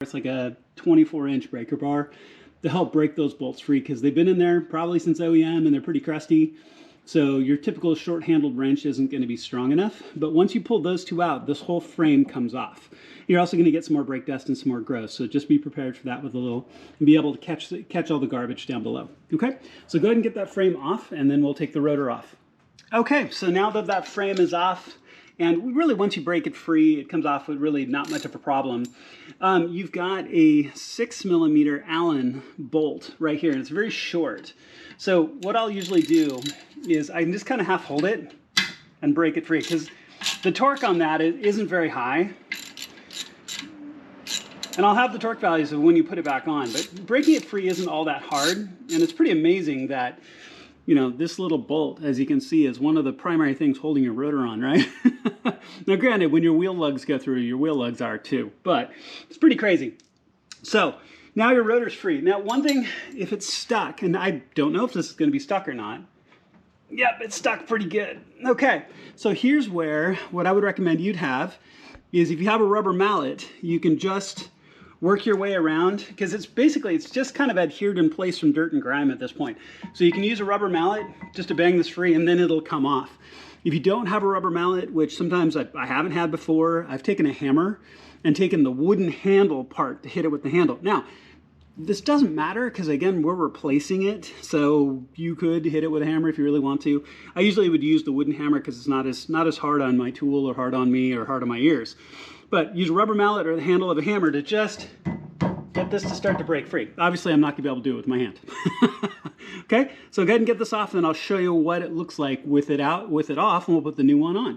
It's like a 24-inch breaker bar to help break those bolts free because they've been in there probably since OEM and they're pretty crusty. So your typical short-handled wrench isn't going to be strong enough. But once you pull those two out, this whole frame comes off. You're also going to get some more brake dust and some more growth. So just be prepared for that with a little, and be able to catch all the garbage down below. Okay, so go ahead and get that frame off, and then we'll take the rotor off. Okay, so now that that frame is off, and really once you break it free, it comes off with really not much of a problem. You've got a 6mm Allen bolt right here, and it's very short. So what I'll usually do is I can just kind of half hold it and break it free, because the torque on that isn't very high. And I'll have the torque values of when you put it back on, but breaking it free isn't all that hard. And it's pretty amazing that, you know, this little bolt, as you can see, is one of the primary things holding your rotor on, right? Now, granted, when your wheel lugs go through, your wheel lugs are too, but it's pretty crazy. So now your rotor's free. Now, one thing, if it's stuck, and I don't know if this is going to be stuck or not. Yep, it's stuck pretty good. Okay, so here's where what I would recommend you'd have is, if you have a rubber mallet, you can just work your way around, because it's just kind of adhered in place from dirt and grime at this point. So you can use a rubber mallet just to bang this free, and then it'll come off. If you don't have a rubber mallet, which sometimes I haven't had before, I've taken a hammer and taken the wooden handle part to hit it with the handle. Now, this doesn't matter because, again, we're replacing it, so you could hit it with a hammer if you really want to. I usually would use the wooden hammer because it's not as hard on my tool or hard on me or hard on my ears. But use a rubber mallet or the handle of a hammer to just get this to start to break free. Obviously, I'm not going to be able to do it with my hand. Okay, so go ahead and get this off, and then I'll show you what it looks like with it off, and we'll put the new one on.